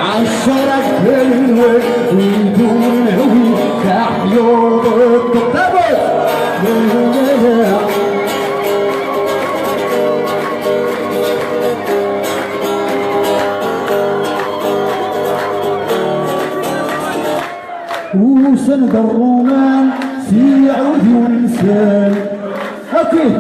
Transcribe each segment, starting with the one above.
عالشرق الوي ويدون هوي كحيوط الطبط وسند الرومان سيعود ونسان أكيد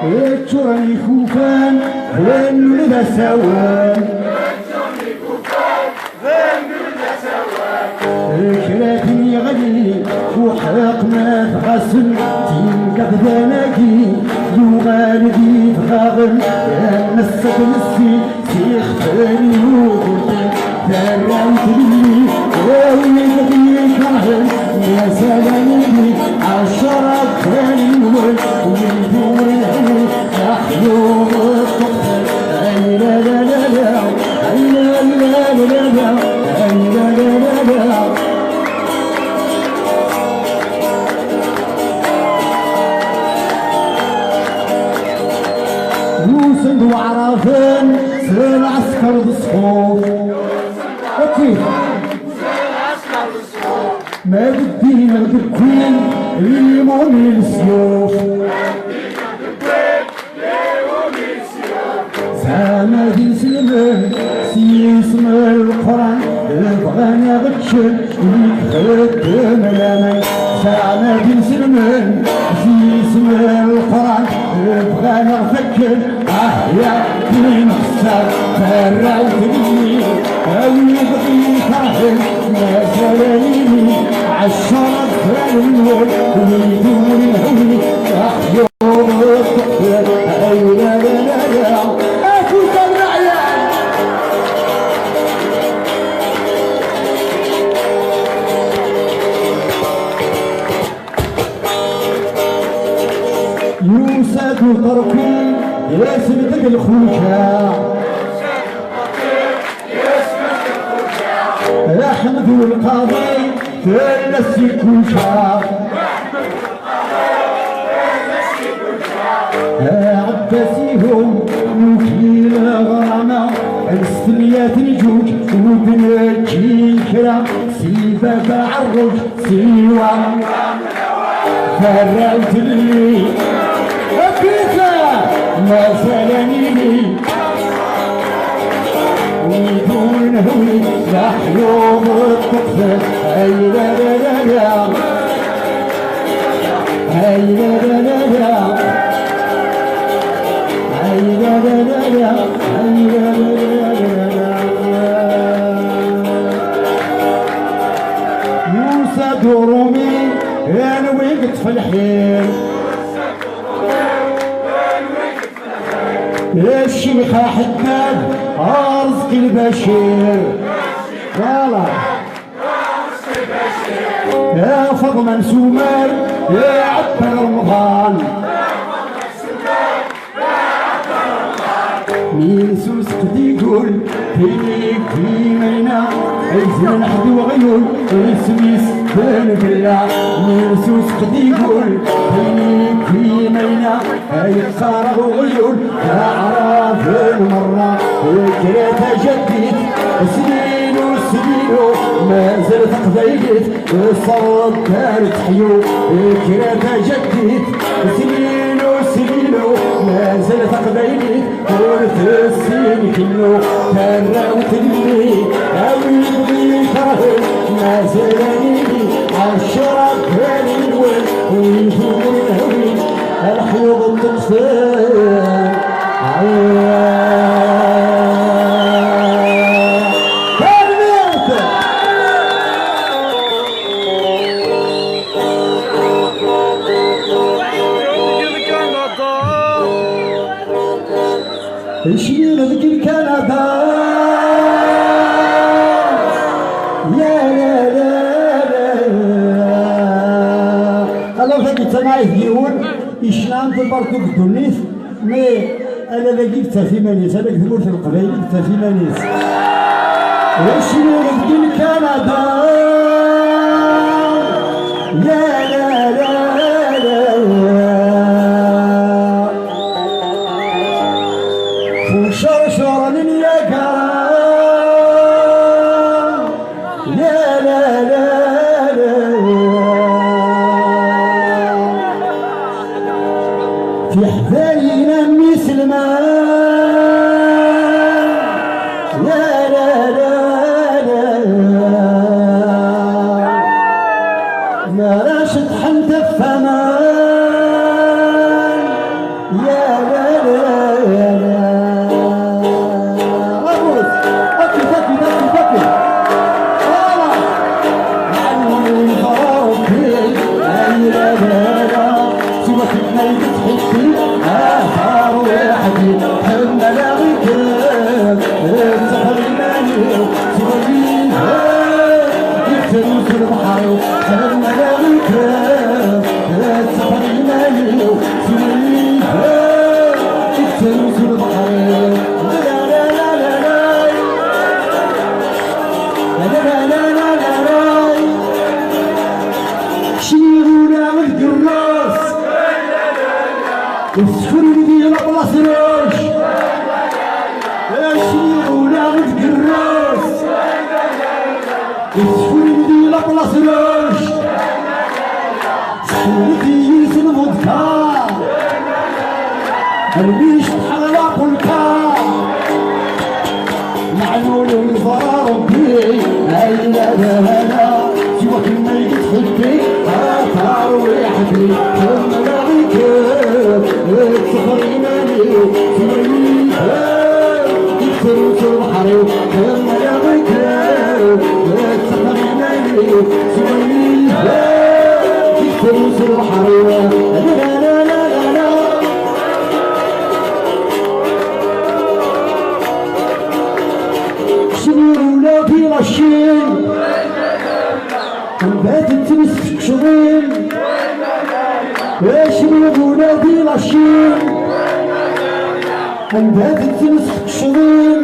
اتشرني خوفان ونولد سوان كراتني غني وحرق ما تغسل تنقض دناكي يغالدي تغاغل نسك نسي سيختاني وقلتي تراوت لي ويغدي كرهن يا سلامي عالشرب ثاني ويدور الهوي نحيو الطفل اي لا لا لا لا اي لا لا لا لا اي لا لا لا لا وسند وعرفان سير عسكر بالصفوف أكيد ما بدي نغدكوين ليمون السيوف زمان سلمان سيسم القرآن بغانا غتشل ويخدم لمن زمان سلمان سيسم القرآن بغانا غفكر يا دين السر فراوت لي أوي بغي كاهن ما زاليني عالشرب فالنور ويدور الهوي أحيوم الطفل أي لا لا لا لا أفوت الرعيان يوسف طرقي يسمتك الخوشة أحمد القاضي فلس الكوشة عباسيهم وكيل غرامة السميات الجوج وبنجي كرا سيبا بعرج سيوا فراوت لي ما سلاميني ويدون هوي لحيوم الطفل اي لا لا لا لا اي لا لا لا لا اي لا لا لا لا اي لا لا لا موسى درومي انا وقت في الحين الشيخ حداد رزق البشير والله يا فضلا سمر يا عبد رمضان مين سوس قد يقول فيك في مينا عزنا نحد وغيول اسمي سبحان بالله مين سوس قد يقول فيك في مينا يكسر وغيول اعراف المره كريت جديد سنين وسنين ما زلت قبيلت صوت دار تحيو كريت جديد سنين وسنين ما زلت قبيلت ورث السين كله تراوت لي اوي بغي كاهن ما زالني عالشرب هاني الوين ويدور الهوي الحوض الطفل شنو ذكر كندا يا لا لا لا الله فاكي تنايف ديون إشلام تباركو بدونيس مي أنا لا جبت في مانيس أنا كثمور في القبائل جبت في مانيس شنو ذكر كندا يا لا لا لا شرشر لليا يسكن ديال بلاصيش اشني ولا غتكراس يسكن ديال بلاصيش شكون ديال الفودكا قلبي شحال قلكا معلول ويفرا ربي لا لا لا لا سوا كنا يتحدي اثار ويحدي كما لاغيك تخرجناني سمرني يكسروا البحر كما لاغيك تخرجناني سمرني يكسروا البحر لا لا لا لا لا شنو ولادي رشين بات تمسك شغيل شنو ولادي رشين بات تمسك شغيل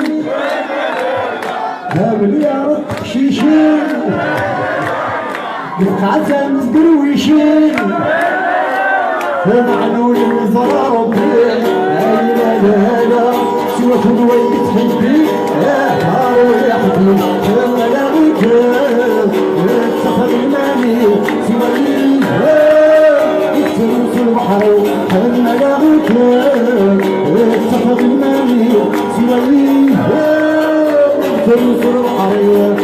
هاول يا رب شيشين بقعة مزدرويشين معلول الوزراء ربي لا لا لا سوا كل وين تحبي هاو يا حبيبي كما لاغيك السفر المالي سوا لي يكسروا في البحر كما لاغيك السفر المالي سوا لي يكسروا في البحر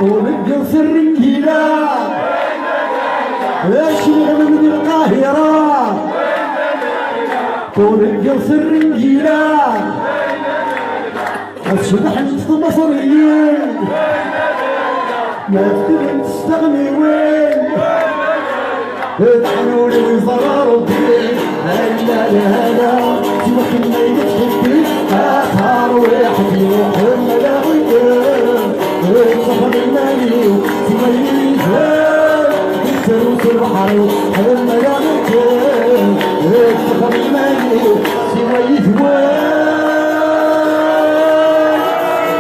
ونبقى في الرنجيلة شنو من القاهرة ونبقى في الرنجيلة الشبح نصف مصريين ما تقدر تستغني وين ادعوا لي وزراء ربي لا لا لا سوا كنا يتحبي اثار ويحدي وحنا لاغيك السفر المالي سوالي يكسروا في البحر حنا لاغيك السفر المالي سوالي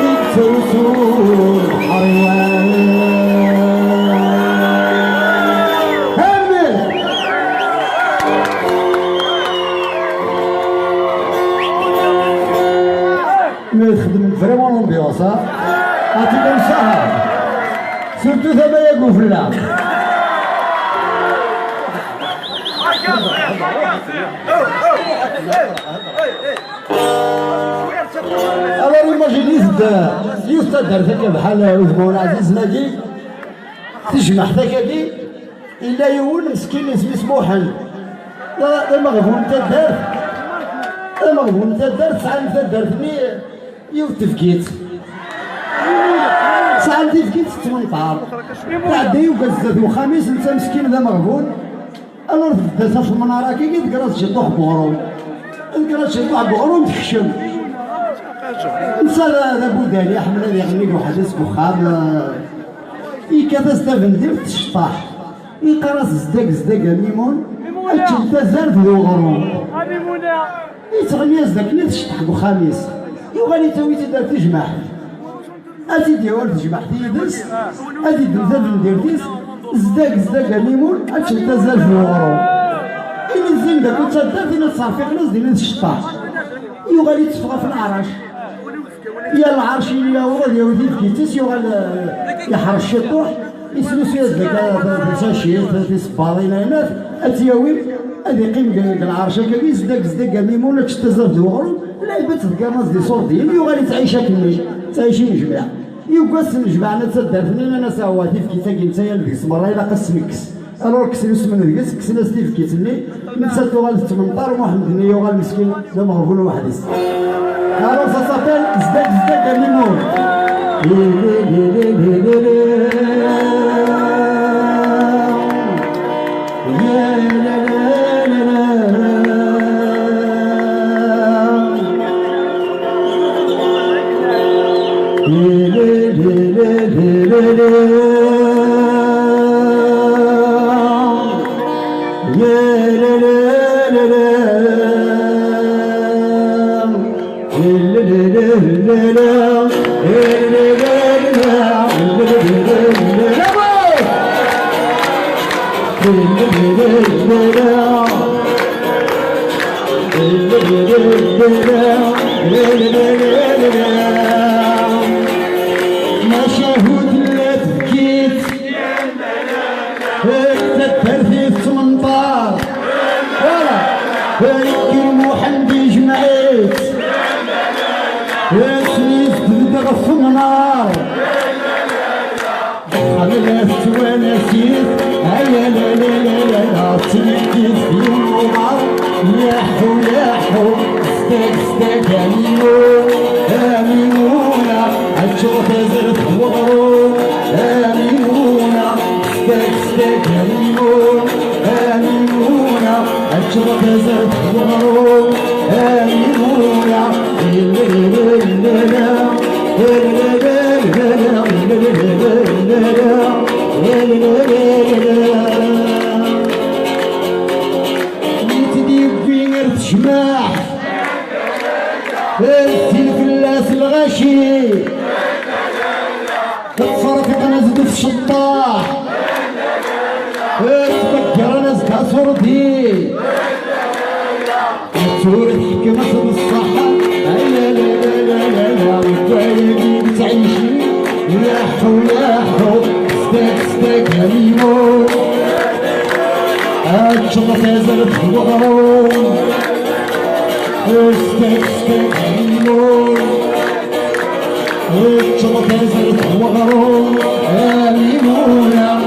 يكسروا في البحر نخدم فريمون لومبيونس عطيكم الصحة سورتو ثمايا قفلنا alors imagine يستدر ذاك بحال زبون عزيز ناجي تجمع ذاك إلا يون مسكين اسمه حل لا مغبون تدار مغبون تدار ساعة تدارتني يوتفكيت ساعة تفكيت تمنطار تعدي وكزات وخميس انت مسكين ذا مغبون الور تبدا في المنارة كي تقرا تشطح بغرو تقرا تشطح بغرو تخشم انسى ذا بوداني احمد هذا يغنيك وحدث بخام يكاتا ستافندير تشطح يقرا زداك ميمون تشتا زاد ذو غرو يتغني زداك اللي تشطح بخميس يوغالي توي تدار تجمع اتي ديوال تجمع تيدس اتي دوزا فنديرتيس زداك ميمون اتشتا زاد ذو غرو إلا الزين داك وتدار دينا تصافي خلاص دينا تشطح يوغالي تفغى في العرش يا العرش يا ولد يا ولدي كيتس يوغال يحرش الشطوح يسلس يدك تساشي تسبالين هنا اتياوي هذه قيم العرش كبير زداك ميمون تشتزر دوغرو لعبت الكاماز دي صور ديالي يوغالي تعيشها كمي تعيشي نجمع يوكاس نجمعنا تدارتني انا ساواتي في كيتا نتايا ديك السمره الا قص مكس الور كسلوس من الكس كسنا ستيف كيتني نسى توغال 18 محمد يوغال مسكين لا مغفول واحد الور سا سابيل زداك ميمون مشاهد لا تبكيت الترثيث 18 الكرمو حمدي جمعيت سنيت تبدغ في النار حملت ونسيت هيا لا لا لا لا لا تنكيت في النار ياحو ياحو ستاك ستاك امينونا عالشوط زرت وغرو امينونا ستاك ستاك امينونا عالشوط زرت وغرو امينونا نتديب في غير تشماح الفلاس الغشي تتصرفق ناس في الشطاح تفكر ناس كاسوردي تورد حكمة بالصحة لا لا لا لا لا لا وتعيشي تعيشي ياحو ياحو ستاك ستاك هليمو الشطة زرت وغرو ستاك ستاك هليمو الشطة زرت وغرو هليمونا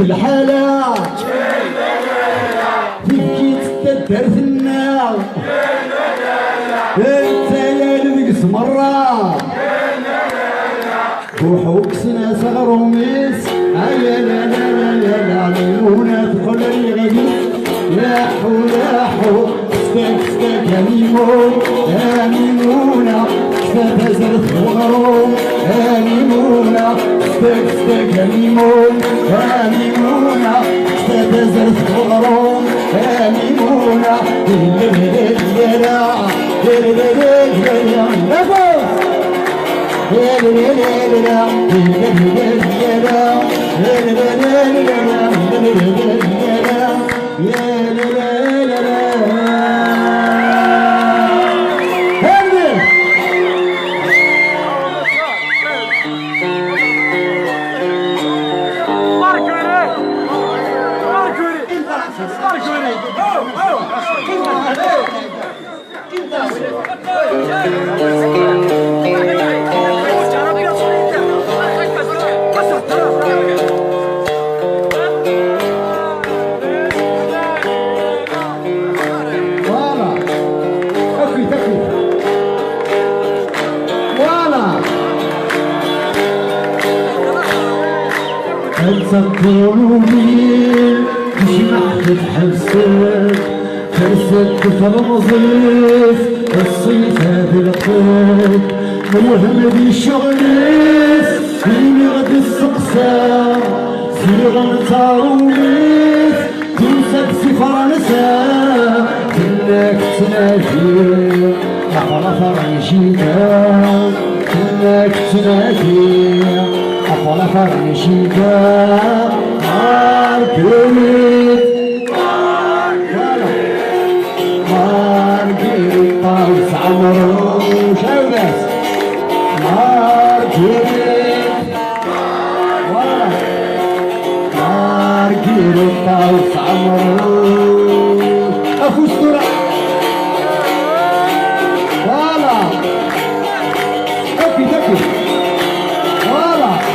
الحالات بكيت تدار في النار انت يا لبقس مرة وحوكسنا صغر وميس لا لا لا لا لا ليمونة تقول لي غديس لاحو لاحو ستاك ستاك يا ليمون يا ليمونة كفاك زرت وغروم يا ليمونة ستاك ستاك يا ليمون يا ليمونة كفاك زرت وغروم يا ليمونة تقولوا مين تجمع تتحسد ترسد تفرمزيف الصيف هذا الخيط موهم دي شغليس فيني غد السقسام صيغة نتاروميس تنسى بسي فرنسا كنك تنادي أحرى فرنشيتا كنك تنادي أحرى فرنشيتا ماركريت ماركريت طاوس عمرو شاوناس ماركريت ماركريت طاوس عمرو أفوز ترى فوالا أكيد أكيد فوالا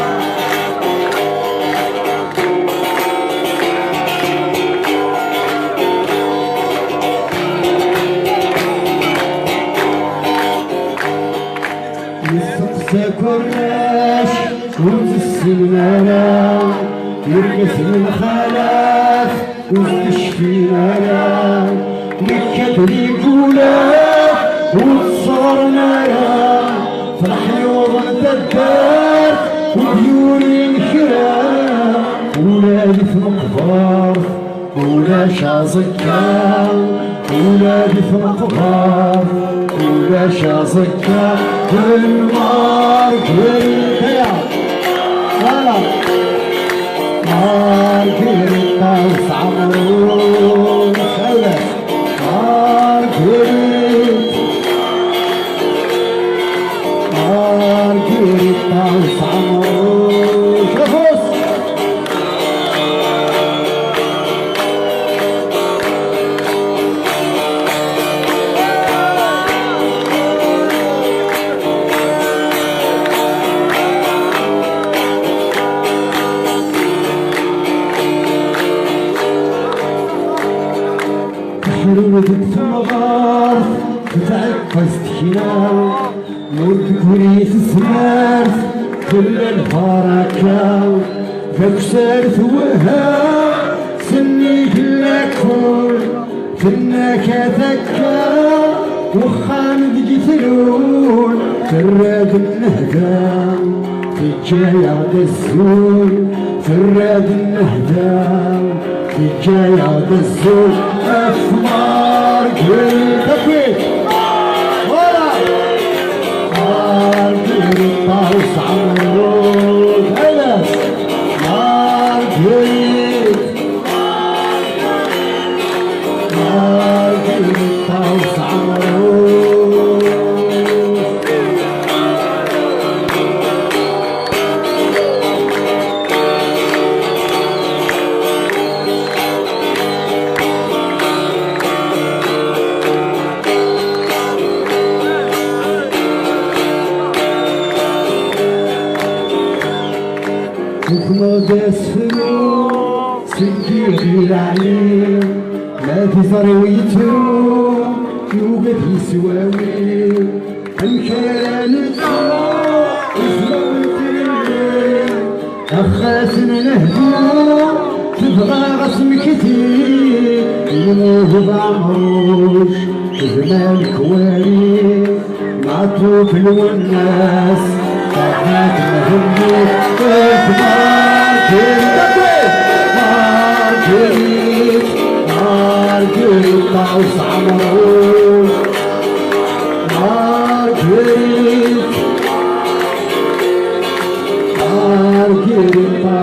سكرناش وانت السنانة يرقص الخلاف وتشفينا لك كتري قولك وتصورنا الدار وديوري الكرام ولادي في مقبار ولا شازكا ولادي في مقبار ولا شازكا بالمار بالخيار مارغريتا وسعمرون خلت مارغريتا وسعمرون شوفوس حلوة الثمار تتعقص تحياو ورد كوريس السمار كل البركاو فكسر ثوها سني كلاكفور كناك ذكا وخان دجتلون فراد النهدا في الجاية الزول فراد النهدا في الجاية الزول أثمار كل تكويت ورا مارغريتا وسعمرون هلا مارغريتا وسعمرون وكما داسفلو سكير عليه ما في ثرويته يوقف يسواوي امكان أخاسن نهدو تبغى رسم كتير يموت بعمروش زمان كواري معطوف الوناس طاحت مهمي مارغريتا وسعمرون مارغريتا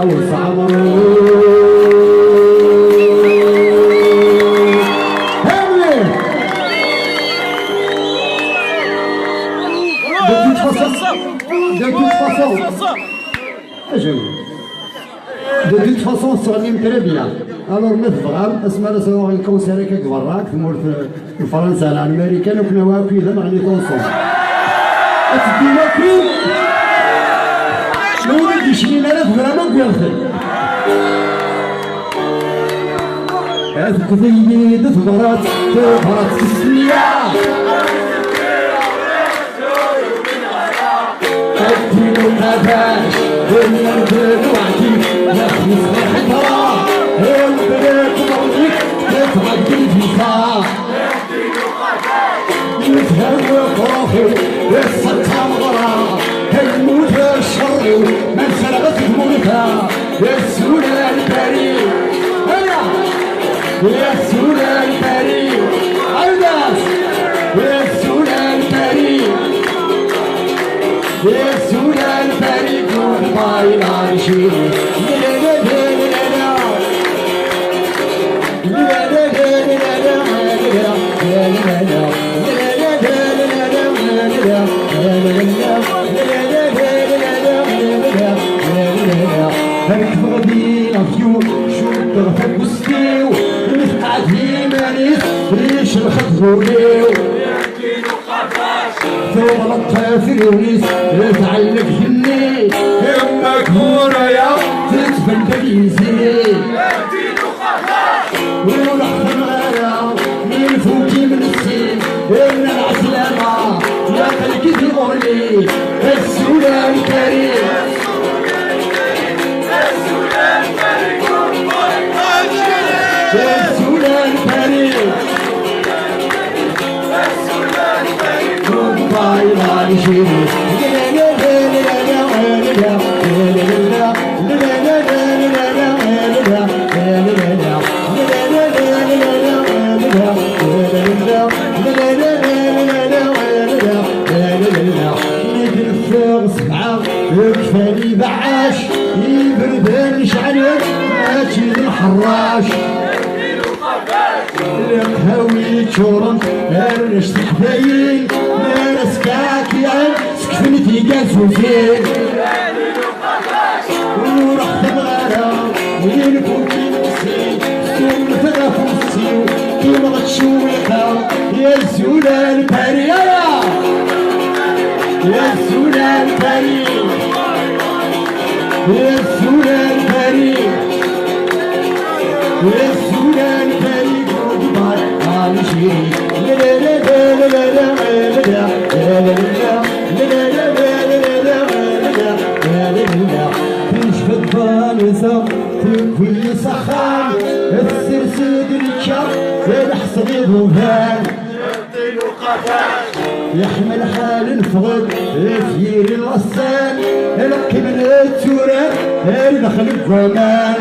وسعمرون هامي de toute façon, ça rime très bien. Alors, مثلا اسمع نسوي الكونسير هكاك براك تمور في فرنسا الامريكان وكنا واقفين اذا غادي كونسون. تدينا كريم. ما ولديش لينا لا فريمون بيرفكت. هذيك تفرات السنية. الدين قفاش والنرد وعدي نخلص الحضرة البلاد مرضيك تتغدي الفيسا يتهوى فراخي السلطة مغرى الموت الشر من سرقت الملكة السولة البريء هيا السولة البريء عيداس السولة البريء السولة البريء باين عايشين هاك فغدينا فيو شو الطرف بوستيو نفقع ديمانيس ريش الخطفوليو ثوب الطافل ونيس تعلق جني همك هورايا تتفل بليزي ولو لحظة مغايا من فوقي من السين إن العسلامة يا خلقي في غرلي السولة الكريم السولة الكريم باي باي شيري نتنفغ سبعة كفاني بعاش يبرد الشعلك ماشي الحراش القهاوي تشورن هرش تحفاين ناس كاكيان سكفنتي قاسوسين ورحت بغارة وين كنتي نسي سوم تغفوسي كيما غتشويقها يا الزولة البارية يا الزولة البارية يا الزولة البارية يا الزولة البارية في كل سخان السرسد الكر الحصري ذوبان يحمل حال الفغد يثير الغسان القبل التوران البخل الزمان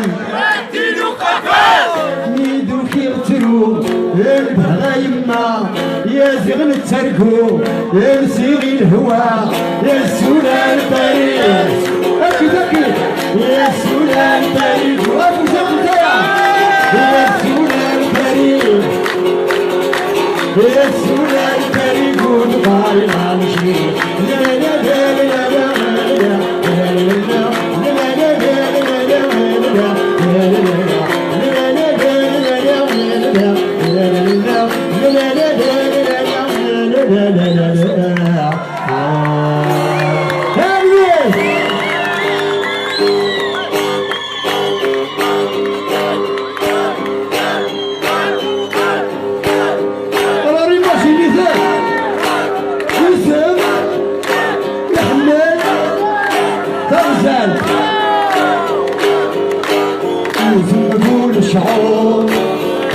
ميدو كيغترو البهغا يما يا زغن التركو يا سيغي الهوا يا سولا الطريق اكيد اكيد يا سولا الطريق وابو زغزايا يا سولا الطريق يا سولا الطريق ونطالع نمشي لا لا لا لا لا الشعور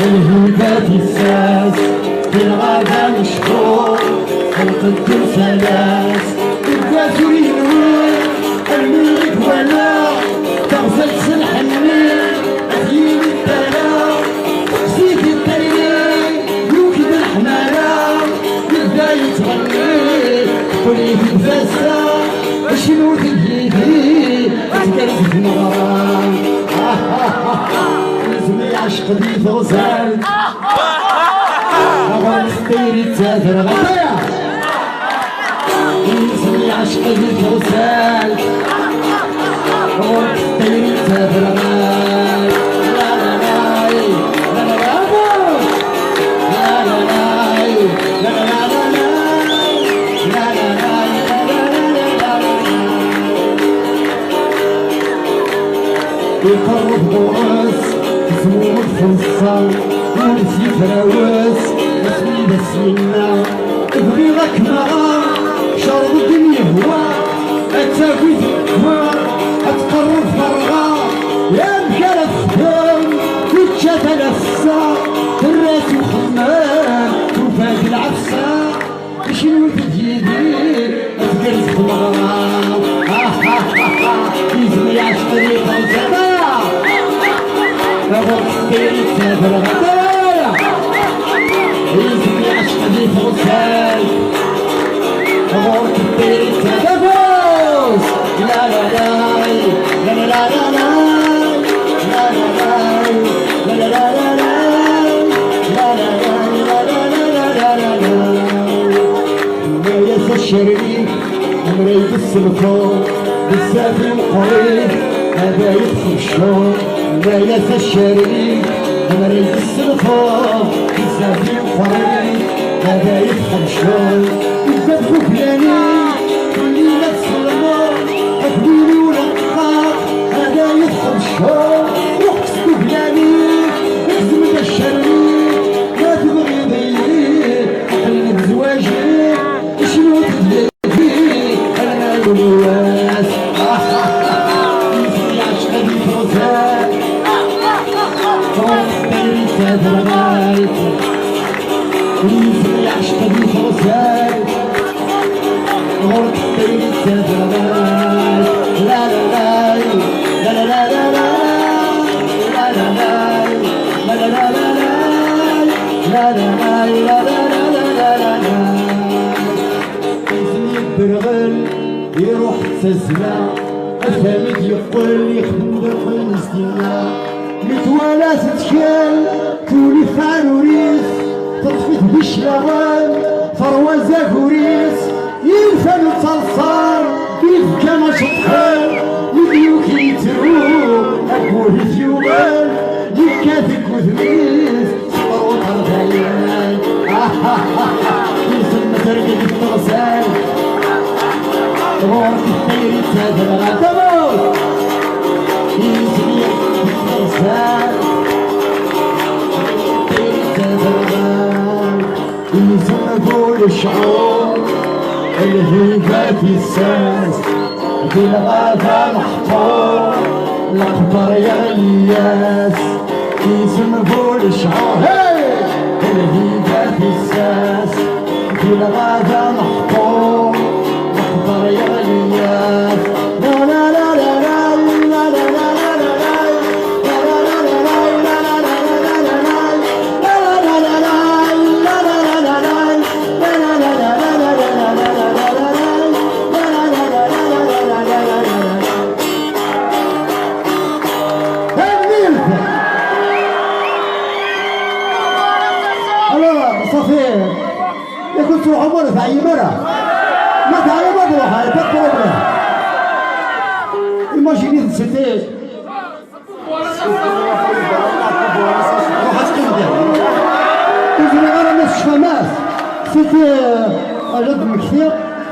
الهيبات الساس في الغابة مشهور خلق التمثالاس الدازور ينوي الملك ولا تغزل سلح النيل أثيم الدلا زيد الطريق يوكد الحمارة يبدا يتغني قولي في الفاسة شنو تجيبي تقرز في المغرام اسمي عشق دي فغزال أغل اختيري تسافر غطايا اسمي عشق دي فغزال أغل اختيري تسافر غطايا لا لا لا لا لا لا لا لا لا يقرب غواس اسمه متفصل ونسي فراواس اسمي بس منا ابغي لك معاه شرب الدنيا هوا اتاكل هوا اتقرب فرغا يا مكان الخدام وتشاف نفسها الراس وخمام وفات العفسه شنو تجيدي اتقرز في المغرام يزمي عشقي خمسة أغوك ستيري تسافر غدايا يزمي عشقي خمسة أغوك ستيري تسافر لا لا لا لا لا لا لا لا لا لا لا الشريك مريد السلطان بالزافي القريب هذا يدخل الشوق لا ينسى الشريك مريد السلطان بالزافي القريب هذا يدخل الشوق يدخل فلاني كل نفس الموت أكبيني ولقاق هذا يدخل الشوق وقصد فلاني اكزم الشريك لا تبغي ضيق قلبك زواجي شنو تدير انا الواس يزيد عشقي فوزان فوزان تسافر غايت يزيد عشقي فوزان فوزان تسافر غايت لا لا لا لا لا لا لا لا لا لا لا لا لا لا لا لا لا لا لا برغل يروح تسمع أفهمك يقول يخدم دخل مسكينة متوالا تتكال تولي فاروريس تطفيت بالشلغان فروة زاكوريس ينفن الصلصال يبكى ما شطحان يديو كيترو أبوه الجوال يكاثك وثميس صبر وطرفين يسمى ترقد التغسال غورك الطير يتسادل غاتموت يسمى التغسال الطير يتسادل غال يسمى فول الشعور الهيبة في الساس في الغابة محطوط الأخضر يا الياس يسمى فول الشعور الهيبة في الساس في الغابة محطوط الأخضر يا الياس لا لا لا لا لا لا لا لا صفير يكون تروح مرة في أي مرة ما تعالى ما تروح هاي تذكر بها imagine c'était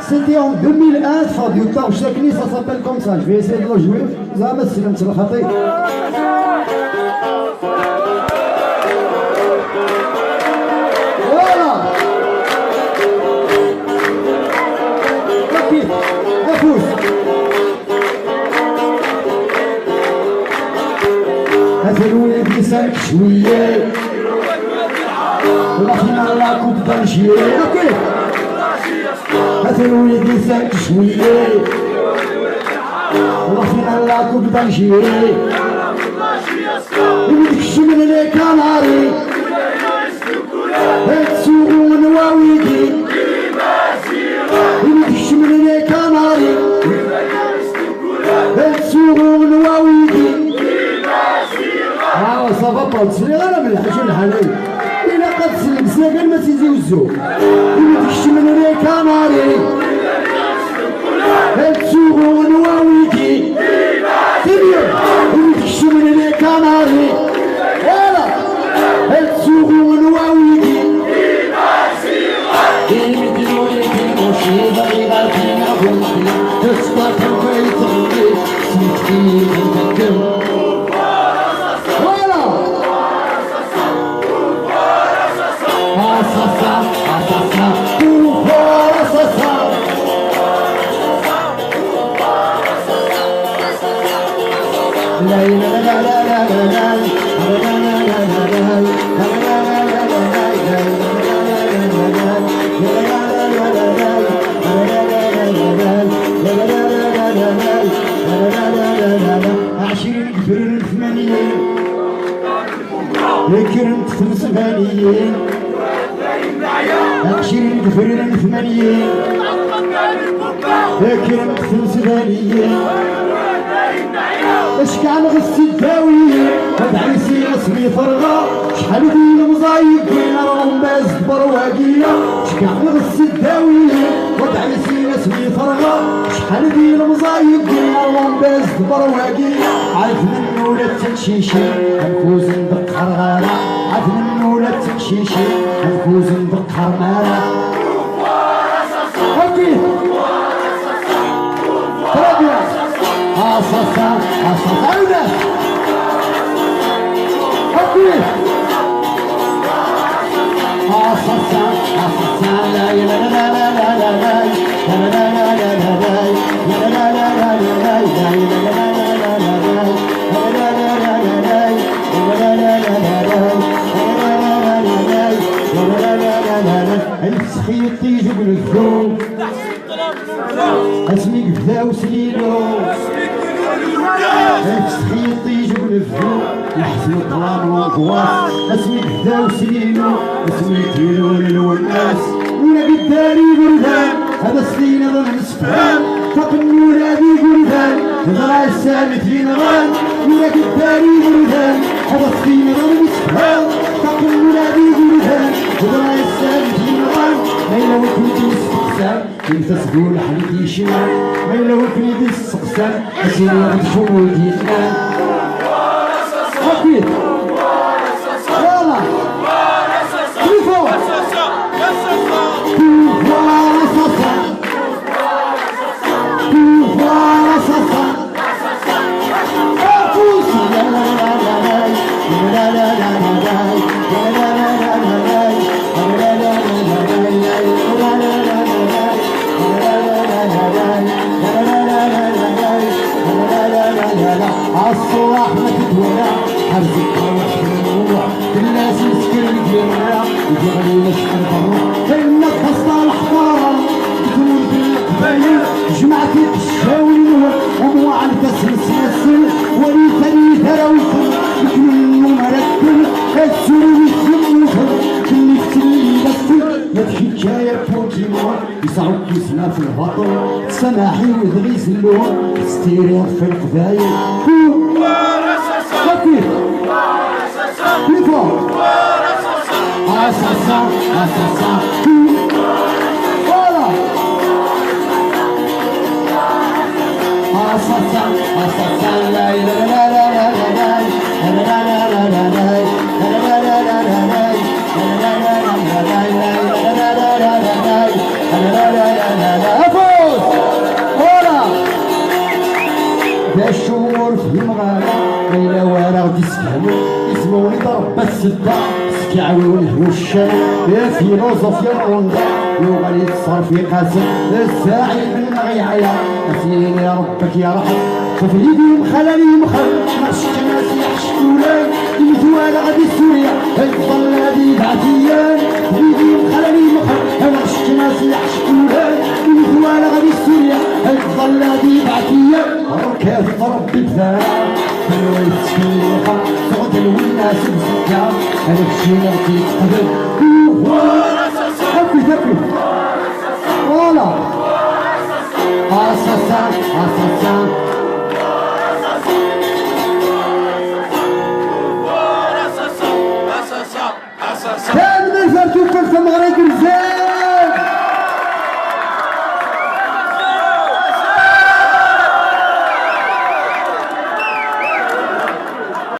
c'était en 2001 Fabio Tao Chakni, ça s'appelle comme ça, je vais essayer de le jouer زعما سلمت الخطيب أفوز هزلوني بلسانك شوية ورحنا على كوب طنجية هزلوني بلسانك شوية ورحنا على كوب طنجية ولدك الشمل اللي كناري هتسوقو نواويدي ولدك الشمل اللي كناري هتسوقو نواويدي صافا با تسلي غير من الحاجة الحالية إلا قد تسلم ساكن ما تيزيو الزوج ولدك الشمل اللي كناري هتسوقو نواويدي سيريو ولدك الشمل اللي كناري فوالا هتسوقو نواويدي كرمت خمس فانيين 20 كفرين ثمانيين كرمت خمس فانيين اش كان غس الداويين هاد عيسي اسمي فرغة شحال ديال المزايد بين راهم باز برواقية اش كان غس الداويين هاد عيسي اسمي فرغة شحال ديال المزايد بين راهم باز برواقية عارف منو لا تنشيشي نفوز ندق غرغرة عارف منو لا تنشيشي نفوز ندق غرغرة اوكي أصاصا أصاصا أقول أصاصا أصاصا لا لا لا لا لا لا لا السخيط يجيب الذوب اسمي قفا وسليلو السخيط يجيب الذوب يحسن الظلام والقواس اسمي قفا وسليلو اسمي تيلو للوناس ولادي نظن سفهان فقن ولادي قردان نظرع السامت ينغان وياك الداري قردان حبطي نظن سفهان فقن ولادي قردان نظرع السامت ينغان ميلا وكنتي السقسان انت تقول حليتي شمال ميلا وكنتي السقسان اسير ياخد شمولتي الان أكيد يلا كيفو الصلاح ما تتولى حرزك روح بالروح الناس يسكر الجمرة يجغلي مشكل الروح إن القصة الحضارة تكون بالقبايل جمعتي الشاوين وموعد تسلسل وليتني ثروت بكل مرتل السرور يسموكم كل فتلي يمثل يدخل جاية بوكيمون يصعب كيسنا في الهطل سماحي ويدغيس اللون ستيريغ في القبايل كيف كيفو أساسا أساسا ولا أساسا أساسا لا لا لا لا لا لا لا لا لا الشهور في المغارة ليلة وارا غدي يسفهمو يسموني ضرب السدة سكعون الهوشان يا فيلوزوف يا روندا يوغالي تصار في قاسم الساعي من غيعيا نسيني يا ربك يا رحم شوف يديهم خلالي مخل ماشي ناس يحشتولاي يمتو على غادي سوريا الظل هادي بعديان يديهم خلالي مخل ماشي ناس يحشتولاي يمتو على غادي سوريا الظل هادي بعديان ركاز ربي بذاع حلوة تسكيخة تعدل والناس بزكا هذاك الشي اللي غادي يتقبل هكي هكي فوالا أساسا أساسا